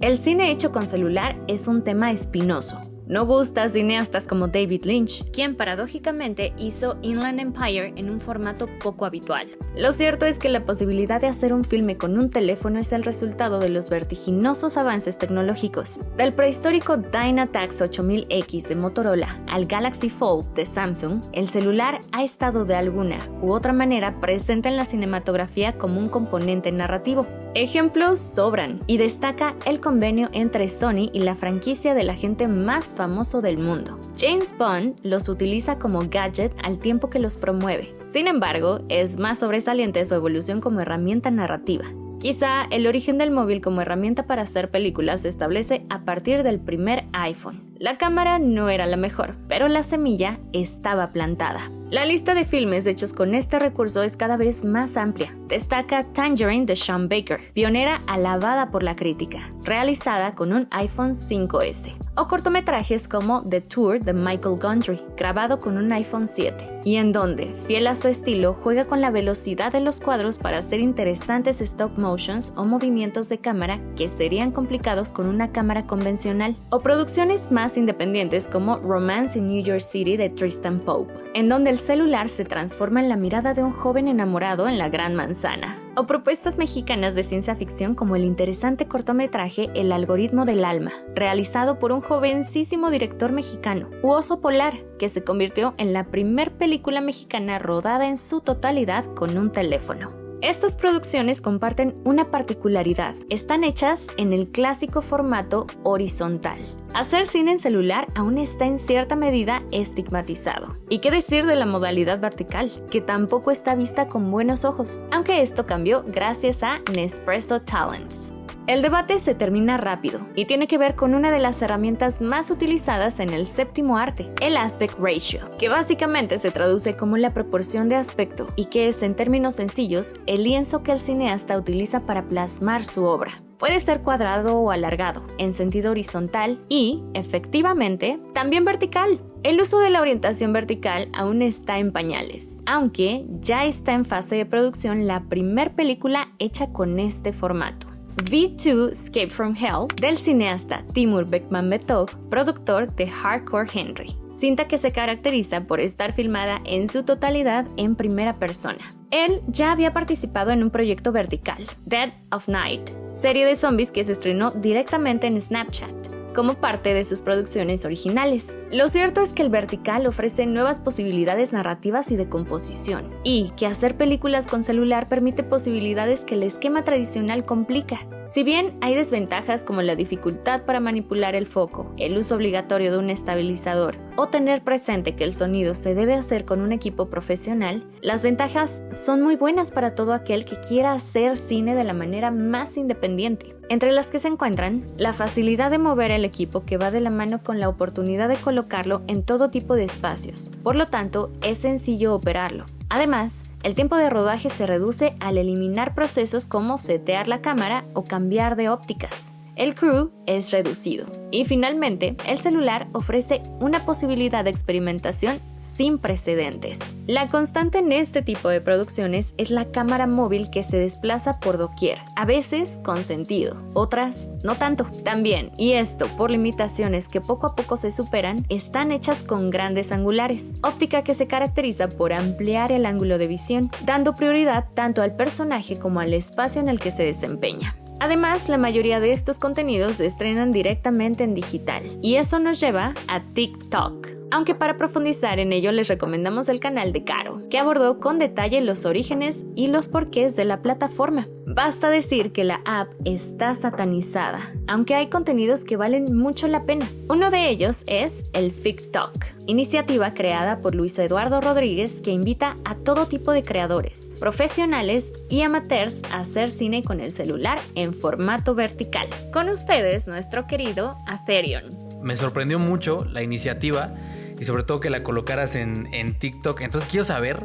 El cine hecho con celular es un tema espinoso. No gusta a cineastas como David Lynch, quien paradójicamente hizo Inland Empire en un formato poco habitual. Lo cierto es que la posibilidad de hacer un filme con un teléfono es el resultado de los vertiginosos avances tecnológicos. Del prehistórico Dynatax 8000X de Motorola al Galaxy Fold de Samsung, el celular ha estado de alguna u otra manera presente en la cinematografía como un componente narrativo. Ejemplos sobran, y destaca el convenio entre Sony y la franquicia del agente más famoso del mundo. James Bond los utiliza como gadget al tiempo que los promueve. Sin embargo, es más sobresaliente su evolución como herramienta narrativa. Quizá el origen del móvil como herramienta para hacer películas se establece a partir del primer iPhone. La cámara no era la mejor, pero la semilla estaba plantada. La lista de filmes hechos con este recurso es cada vez más amplia. Destaca Tangerine de Sean Baker, pionera alabada por la crítica, realizada con un iPhone 5S. O cortometrajes como The Tour de Michael Gondry, grabado con un iPhone 7, y en donde, fiel a su estilo, juega con la velocidad de los cuadros para hacer interesantes stop motions o movimientos de cámara que serían complicados con una cámara convencional. O producciones más independientes como Romance in New York City de Tristan Pope, en donde el celular se transforma en la mirada de un joven enamorado en la Gran Manzana. O propuestas mexicanas de ciencia ficción como el interesante cortometraje El algoritmo del alma, realizado por un jovencísimo director mexicano, u Oso Polar, que se convirtió en la primer película mexicana rodada en su totalidad con un teléfono. Estas producciones comparten una particularidad: están hechas en el clásico formato horizontal. Hacer cine en celular aún está en cierta medida estigmatizado. ¿Y qué decir de la modalidad vertical, que tampoco está vista con buenos ojos, aunque esto cambió gracias a Nespresso Talents? El debate se termina rápido y tiene que ver con una de las herramientas más utilizadas en el séptimo arte, el aspect ratio, que básicamente se traduce como la proporción de aspecto y que es, en términos sencillos, el lienzo que el cineasta utiliza para plasmar su obra. Puede ser cuadrado o alargado, en sentido horizontal y, efectivamente, también vertical. El uso de la orientación vertical aún está en pañales, aunque ya está en fase de producción la primer película hecha con este formato. V2 Escape from Hell, del cineasta Timur Bekmambetov, productor de Hardcore Henry, cinta que se caracteriza por estar filmada en su totalidad en primera persona. Él ya había participado en un proyecto vertical, Dead of Night, serie de zombies que se estrenó directamente en Snapchat, como parte de sus producciones originales. Lo cierto es que el vertical ofrece nuevas posibilidades narrativas y de composición, y que hacer películas con celular permite posibilidades que el esquema tradicional complica. Si bien hay desventajas como la dificultad para manipular el foco, el uso obligatorio de un estabilizador o tener presente que el sonido se debe hacer con un equipo profesional, las ventajas son muy buenas para todo aquel que quiera hacer cine de la manera más independiente. Entre las que se encuentran, la facilidad de mover el equipo, que va de la mano con la oportunidad de colocarlo en todo tipo de espacios, por lo tanto es sencillo operarlo. Además, el tiempo de rodaje se reduce al eliminar procesos como setear la cámara o cambiar de ópticas. El crew es reducido. Y finalmente, el celular ofrece una posibilidad de experimentación sin precedentes. La constante en este tipo de producciones es la cámara móvil, que se desplaza por doquier, a veces con sentido, otras no tanto. También, y esto por limitaciones que poco a poco se superan, están hechas con grandes angulares, óptica que se caracteriza por ampliar el ángulo de visión, dando prioridad tanto al personaje como al espacio en el que se desempeña. Además, la mayoría de estos contenidos se estrenan directamente en digital, y eso nos lleva a TikTok. Aunque para profundizar en ello les recomendamos el canal de Caro, que abordó con detalle los orígenes y los porqués de la plataforma. Basta decir que la app está satanizada, aunque hay contenidos que valen mucho la pena. Uno de ellos es el FICTok, iniciativa creada por Luis Eduardo Rodríguez, que invita a todo tipo de creadores, profesionales y amateurs a hacer cine con el celular en formato vertical. Con ustedes, nuestro querido Atherion. Me sorprendió mucho la iniciativa y sobre todo que la colocaras en TikTok. Entonces quiero saber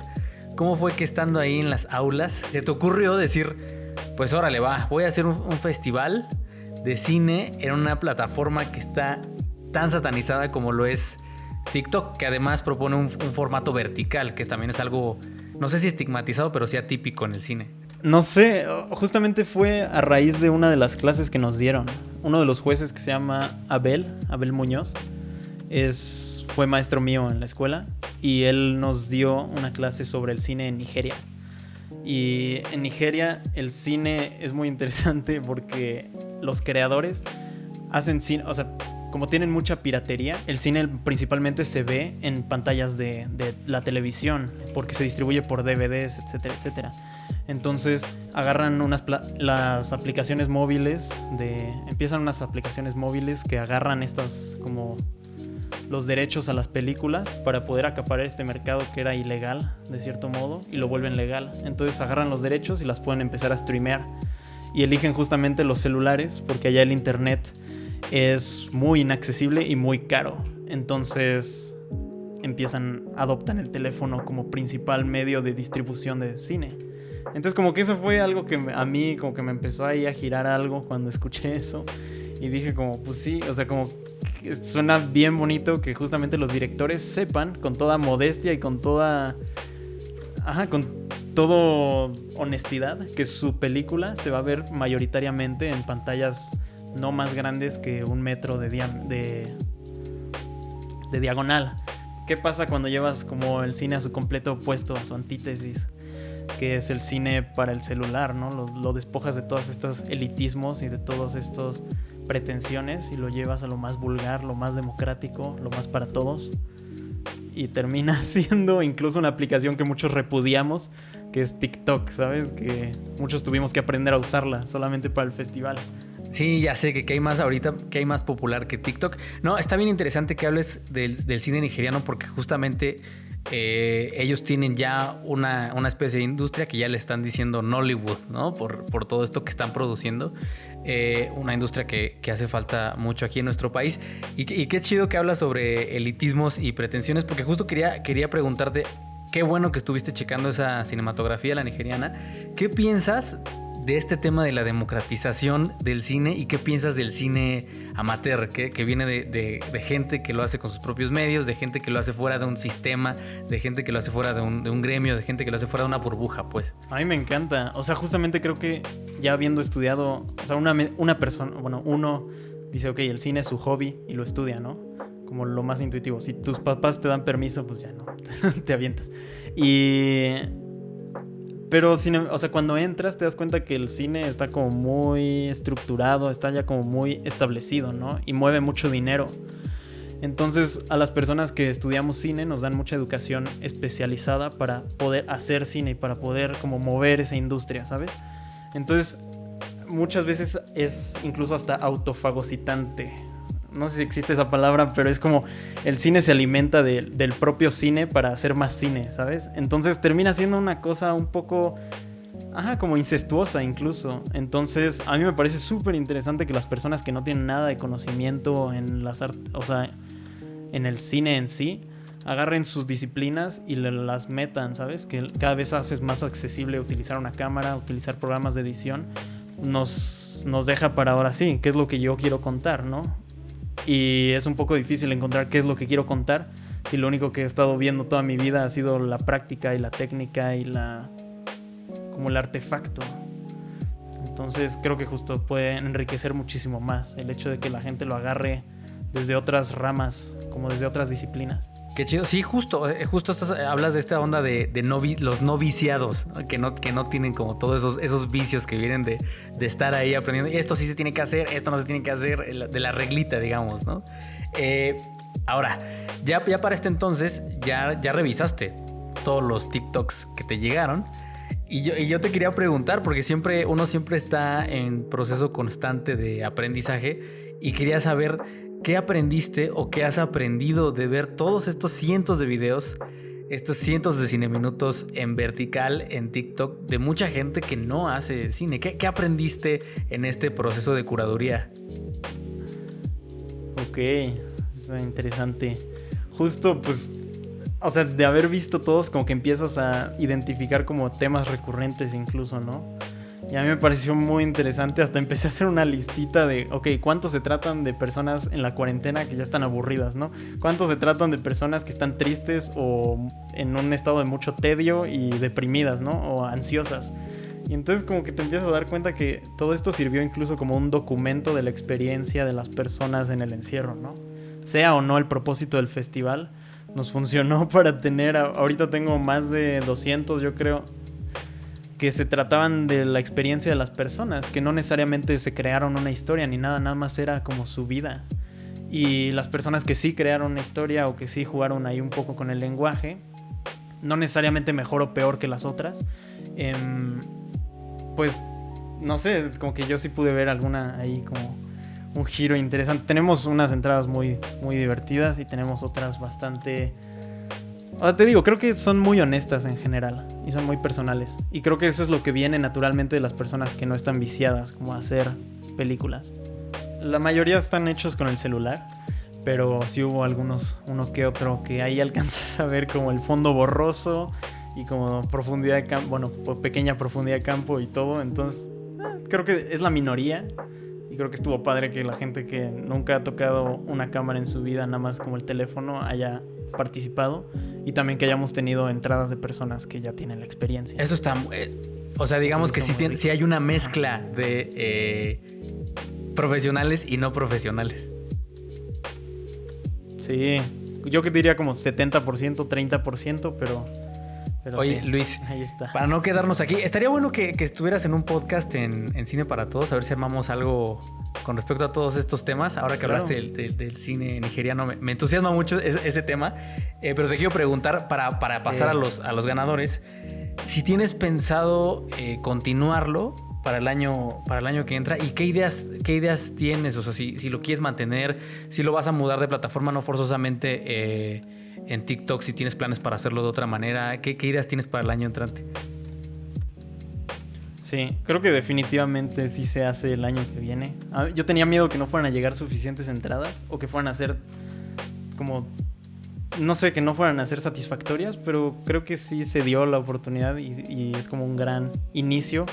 cómo fue que, estando ahí en las aulas, se te ocurrió decir, pues órale va, voy a hacer un festival de cine en una plataforma que está tan satanizada como lo es TikTok, que además propone un formato vertical, que también es algo, no sé si estigmatizado, pero sí atípico en el cine. No sé, justamente fue a raíz de una de las clases que nos dieron. Uno de los jueces, que se llama Abel Muñoz, fue maestro mío en la escuela, y él nos dio una clase sobre el cine en Nigeria. Y en Nigeria el cine es muy interesante porque los creadores hacen cine, o sea, como tienen mucha piratería, el cine principalmente se ve en pantallas de la televisión, porque se distribuye por DVDs, etcétera, etcétera. Entonces agarran las aplicaciones móviles, empiezan unas aplicaciones móviles que agarran estas como los derechos a las películas para poder acaparar este mercado que era ilegal de cierto modo, y lo vuelven legal. Entonces agarran los derechos y las pueden empezar a streamear, y eligen justamente los celulares porque allá el internet es muy inaccesible y muy caro. Entonces adoptan el teléfono como principal medio de distribución de cine. Entonces como que eso fue algo que a mí como que me empezó ahí a girar algo cuando escuché eso, y dije como pues sí, o sea, como suena bien bonito que justamente los directores sepan con toda modestia y con toda honestidad que su película se va a ver mayoritariamente en pantallas no más grandes que 1 metro de diagonal. ¿Qué pasa cuando llevas como el cine a su completo opuesto, a su antítesis, que es el cine para el celular, ¿no? Lo despojas de todos estos elitismos y de todos estos pretensiones y lo llevas a lo más vulgar, lo más democrático, lo más para todos, y termina siendo incluso una aplicación que muchos repudiamos, que es TikTok, ¿sabes? Que muchos tuvimos que aprender a usarla solamente para el festival. Sí, ya sé que hay más ahorita, que hay más popular que TikTok. No, está bien interesante que hables del cine nigeriano, porque justamente ellos tienen ya una especie de industria que ya le están diciendo Nollywood, ¿no? Por todo esto que están produciendo. Una industria que hace falta mucho aquí en nuestro país. Y qué chido que hablas sobre elitismos y pretensiones, porque justo quería preguntarte, qué bueno que estuviste checando esa cinematografía, la nigeriana. ¿Qué piensas de este tema de la democratización del cine y qué piensas del cine amateur, que viene de gente que lo hace con sus propios medios, de gente que lo hace fuera de un sistema, de gente que lo hace fuera de un gremio, de gente que lo hace fuera de una burbuja, pues? A mí me encanta, o sea, justamente creo que ya habiendo estudiado, o sea, una persona, bueno, uno dice, ok, el cine es su hobby y lo estudia, ¿no? Como lo más intuitivo. Si tus papás te dan permiso, pues ya no, te avientas. Pero, o sea, cuando entras te das cuenta que el cine está como muy estructurado, está ya como muy establecido, ¿no? Y mueve mucho dinero. Entonces, a las personas que estudiamos cine nos dan mucha educación especializada para poder hacer cine y para poder como mover esa industria, ¿sabes? Entonces, muchas veces es incluso hasta autofagocitante. No sé si existe esa palabra, pero es como el cine se alimenta del propio cine para hacer más cine, ¿sabes? Entonces termina siendo una cosa un poco, como incestuosa incluso. Entonces a mí me parece súper interesante que las personas que no tienen nada de conocimiento en las o sea, en el cine en sí, agarren sus disciplinas y las metan, ¿sabes? Que cada vez haces más accesible utilizar una cámara, utilizar programas de edición. Nos deja para ahora sí, qué es lo que yo quiero contar, ¿no? Y es un poco difícil encontrar qué es lo que quiero contar si lo único que he estado viendo toda mi vida ha sido la práctica y la técnica y como el artefacto. Entonces creo que justo puede enriquecer muchísimo más el hecho de que la gente lo agarre desde otras ramas, como desde otras disciplinas. Qué chido. Sí, justo hablas de esta onda de los no viciados, ¿no? que no tienen como todos esos vicios que vienen de estar ahí aprendiendo. Esto sí se tiene que hacer, esto no se tiene que hacer, de la reglita, digamos, ¿no? Ahora, ya para este entonces, ya revisaste todos los TikToks que te llegaron. Y yo te quería preguntar, porque uno siempre está en proceso constante de aprendizaje, y quería saber ¿qué aprendiste o qué has aprendido de ver todos estos cientos de videos, estos cientos de cineminutos en vertical en TikTok de mucha gente que no hace cine? ¿Qué aprendiste en este proceso de curaduría? Ok, eso es interesante. Justo, pues, o sea, de haber visto todos, como que empiezas a identificar como temas recurrentes incluso, ¿no? Y a mí me pareció muy interesante, hasta empecé a hacer una listita de, ok, ¿cuántos se tratan de personas en la cuarentena que ya están aburridas, ¿no? ¿Cuántos se tratan de personas que están tristes o en un estado de mucho tedio y deprimidas, ¿no? O ansiosas. Y entonces como que te empiezas a dar cuenta que todo esto sirvió incluso como un documento de la experiencia de las personas en el encierro, ¿no? Sea o no el propósito del festival, nos funcionó para tener, ahorita tengo más de 200 yo creo, que se trataban de la experiencia de las personas, que no necesariamente se crearon una historia ni nada, nada más era como su vida. Y las personas que sí crearon una historia o que sí jugaron ahí un poco con el lenguaje, no necesariamente mejor o peor que las otras, pues no sé, como que yo sí pude ver alguna ahí como un giro interesante. Tenemos unas entradas muy, muy divertidas y tenemos otras bastante... O sea, te digo, creo que son muy honestas en general y son muy personales. Y creo que eso es lo que viene naturalmente de las personas que no están viciadas como a hacer películas. La mayoría están hechos con el celular, pero sí hubo algunos, uno que otro, que ahí alcanzas a ver como el fondo borroso y como profundidad de campo, bueno, pequeña profundidad de campo y todo. Entonces, creo que es la minoría. Y creo que estuvo padre que la gente que nunca ha tocado una cámara en su vida, nada más como el teléfono, haya participado. Y también que hayamos tenido entradas de personas que ya tienen la experiencia. Eso está... o sea, digamos que sí hay una mezcla de profesionales y no profesionales. Sí, yo que diría como 70%, 30%, pero oye, sí, Luis, ahí está. Para no quedarnos aquí, estaría bueno que estuvieras en un podcast en Cine para Todos, a ver si armamos algo con respecto a todos estos temas. Ahora que Claro. hablaste del cine nigeriano, me entusiasma mucho ese tema. Pero te quiero preguntar, para pasar a los ganadores, si tienes pensado continuarlo para el año que entra, y qué ideas tienes, o sea, si lo quieres mantener, si lo vas a mudar de plataforma, no forzosamente en TikTok, si tienes planes para hacerlo de otra manera, ¿qué ideas tienes para el año entrante? Sí, creo que definitivamente sí se hace el año que viene. Yo tenía miedo que no fueran a llegar suficientes entradas o que fueran a ser como, no sé, que no fueran a ser satisfactorias, pero creo que sí se dio la oportunidad y es como un gran inicio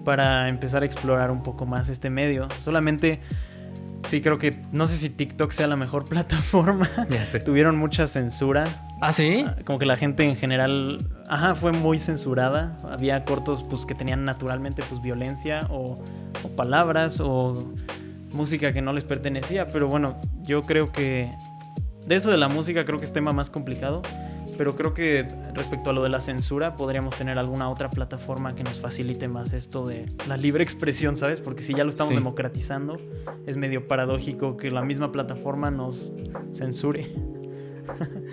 para empezar a explorar un poco más este medio. Solamente sí creo que, no sé si TikTok sea la mejor plataforma. Ya sé. Tuvieron mucha censura. ¿Ah, sí? Como que la gente en general, fue muy censurada. Había cortos pues que tenían naturalmente pues violencia o palabras o música que no les pertenecía. Pero bueno, yo creo que de eso de la música creo que es tema más complicado. Pero creo que respecto a lo de la censura podríamos tener alguna otra plataforma que nos facilite más esto de la libre expresión, ¿sabes? Porque si ya lo estamos democratizando, es medio paradójico que la misma plataforma nos censure.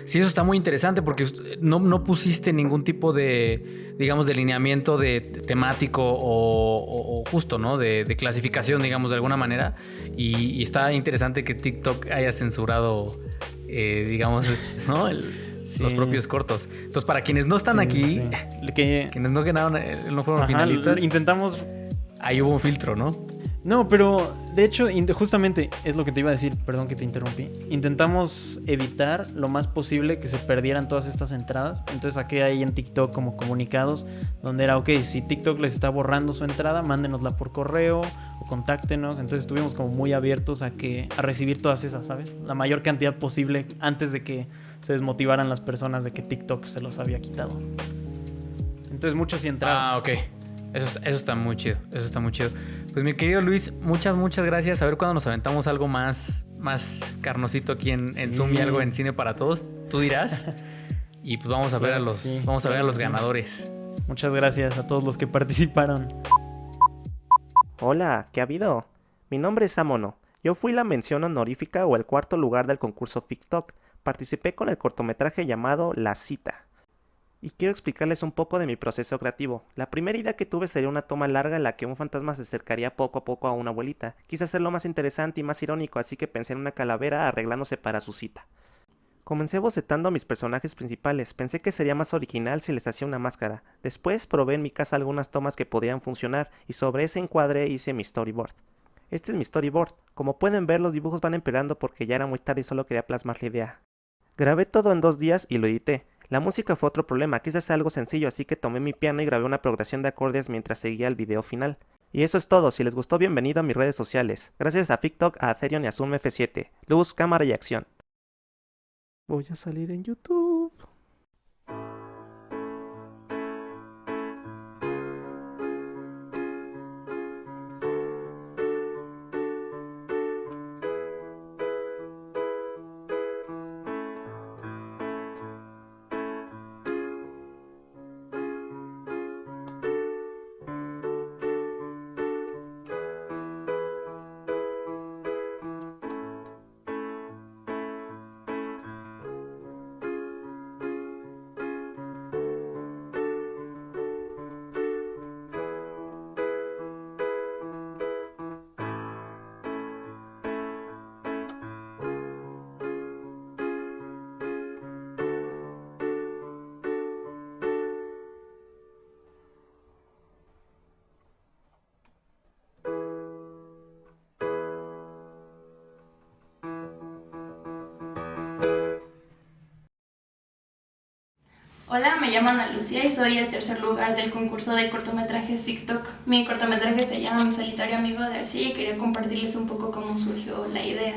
Sí, eso está muy interesante porque no pusiste ningún tipo de, digamos, de lineamiento de temático o justo, ¿no? De clasificación, digamos, de alguna manera. Y está interesante que TikTok haya censurado, digamos, ¿no? Los propios cortos. Entonces, para quienes no están aquí, quienes no ganaron, no fueron finalistas, intentamos... Ahí hubo un filtro, ¿no? No, pero de hecho, justamente es lo que te iba a decir, perdón que te interrumpí. Intentamos evitar lo más posible que se perdieran todas estas entradas. Entonces saqué ahí en TikTok como comunicados donde era, ok, si TikTok les está borrando su entrada, mándenosla por correo o contáctenos. Entonces estuvimos como muy abiertos a recibir todas esas, ¿sabes? La mayor cantidad posible antes de que se desmotivaran las personas de que TikTok se los había quitado. Entonces muchos sí entraron. Ah, ok. Eso está muy chido. Eso está muy chido. Pues mi querido Luis, muchas gracias. A ver cuándo nos aventamos algo más carnosito aquí en Zoom y algo en Cine para Todos. Tú dirás. Y pues vamos a ver a los ganadores. Muchas gracias a todos los que participaron. Hola, ¿qué ha habido? Mi nombre es Amono. Yo fui la mención honorífica o el cuarto lugar del concurso TikTok. Participé con el cortometraje llamado La Cita. Y quiero explicarles un poco de mi proceso creativo. La primera idea que tuve sería una toma larga en la que un fantasma se acercaría poco a poco a una abuelita. Quise hacerlo más interesante y más irónico, así que pensé en una calavera arreglándose para su cita. Comencé bocetando a mis personajes principales, pensé que sería más original si les hacía una máscara. Después probé en mi casa algunas tomas que podrían funcionar y sobre ese encuadre hice mi storyboard. Este es mi storyboard. Como pueden ver, los dibujos van empeorando porque ya era muy tarde y solo quería plasmar la idea. Grabé todo en 2 días y lo edité. La música fue otro problema, quise hacer algo sencillo, así que tomé mi piano y grabé una progresión de acordes mientras seguía el video final. Y eso es todo, si les gustó bienvenido a mis redes sociales. Gracias a TikTok, a Atherion y a Zoom F7. Luz, cámara y acción. Voy a salir en YouTube. Hola, me llamo Ana Lucía y soy el tercer lugar del concurso de cortometrajes FICTOC. Mi cortometraje se llama Mi solitario amigo de arcilla y quería compartirles un poco cómo surgió la idea.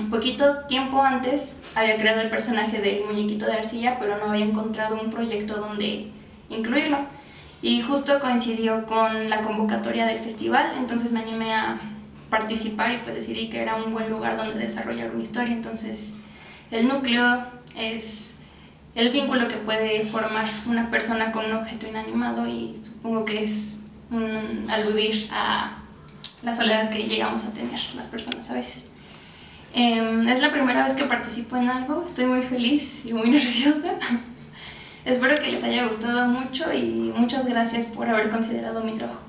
Poquito tiempo antes había creado el personaje del muñequito de arcilla, pero no había encontrado un proyecto donde incluirlo. Y justo coincidió con la convocatoria del festival, entonces me animé a participar y pues decidí que era un buen lugar donde desarrollar una historia. Entonces el núcleo es el vínculo que puede formar una persona con un objeto inanimado y supongo que es un aludir a la soledad que llegamos a tener las personas a veces. Es la primera vez que participo en algo, estoy muy feliz y muy nerviosa. Espero que les haya gustado mucho y muchas gracias por haber considerado mi trabajo.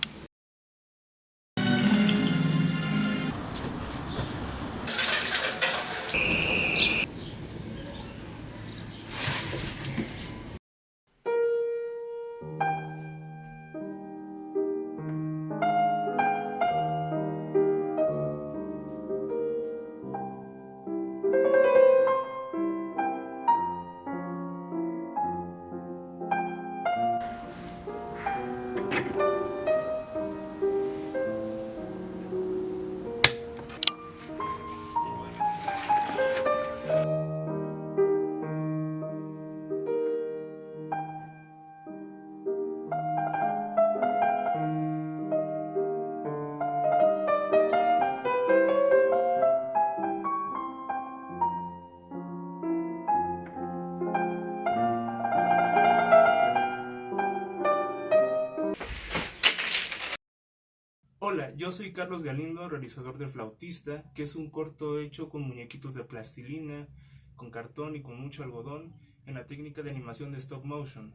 Hola, yo soy Carlos Galindo, realizador de Flautista, que es un corto hecho con muñequitos de plastilina, con cartón y con mucho algodón, en la técnica de animación de stop motion,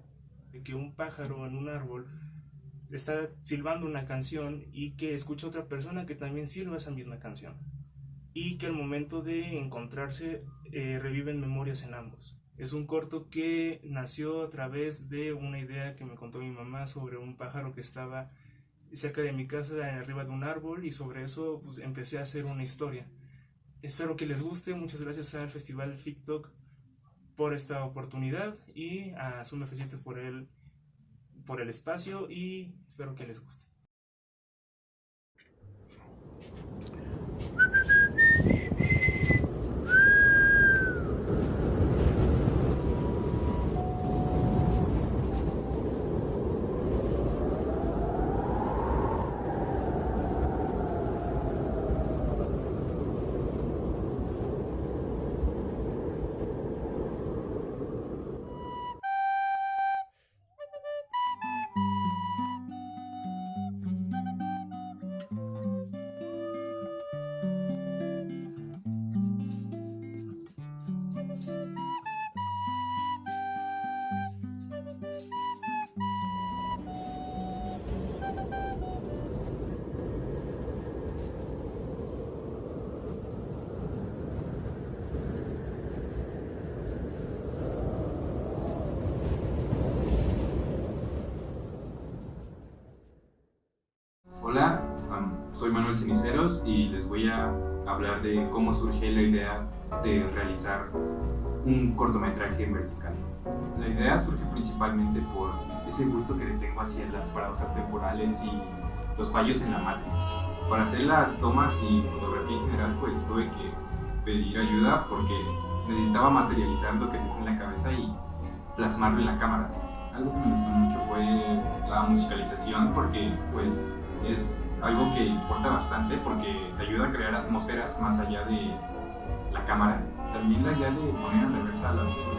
de que un pájaro en un árbol está silbando una canción y que escucha a otra persona que también silba esa misma canción, y que al momento de encontrarse reviven memorias en ambos. Es un corto que nació a través de una idea que me contó mi mamá sobre un pájaro que estaba cerca de mi casa, arriba de un árbol, y sobre eso pues empecé a hacer una historia. Espero que les guste. Muchas gracias al Festival FICTOC por esta oportunidad y a Zoom F7 por el espacio, y espero que les guste. Hola, soy Manuel Ceniceros y les voy a hablar de cómo surge la idea de realizar un cortometraje en vertical. La idea surge principalmente por ese gusto que le tengo hacia las paradojas temporales y los fallos en la matriz. Para hacer las tomas y fotografía en general, pues tuve que pedir ayuda porque necesitaba materializar lo que tengo en la cabeza y plasmarlo en la cámara. Algo que me gustó mucho fue la musicalización, porque pues es algo que importa bastante porque te ayuda a crear atmósferas más allá de la cámara. También la idea de poner en reversa la música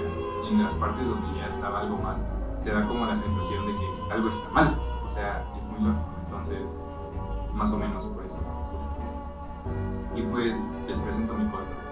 en las partes donde ya estaba algo mal te da como la sensación de que algo está mal, o sea, es muy lógico. Entonces, más o menos por eso. Y pues les presento mi corto.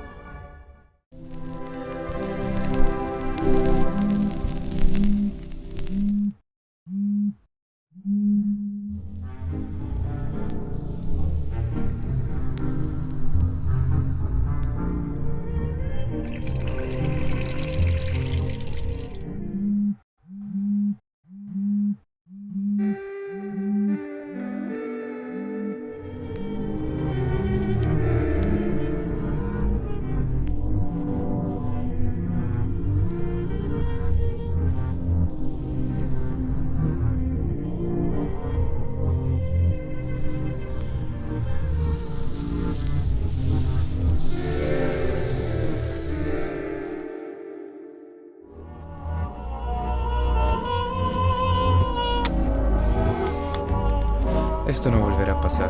Esto no volverá a pasar.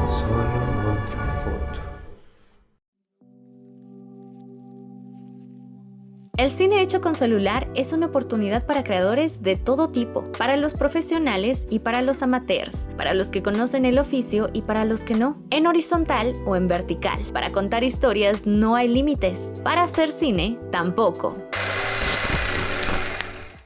Solo otra foto. El cine hecho con celular es una oportunidad para creadores de todo tipo, para los profesionales y para los amateurs, para los que conocen el oficio y para los que no, en horizontal o en vertical. Para contar historias no hay límites, para hacer cine tampoco.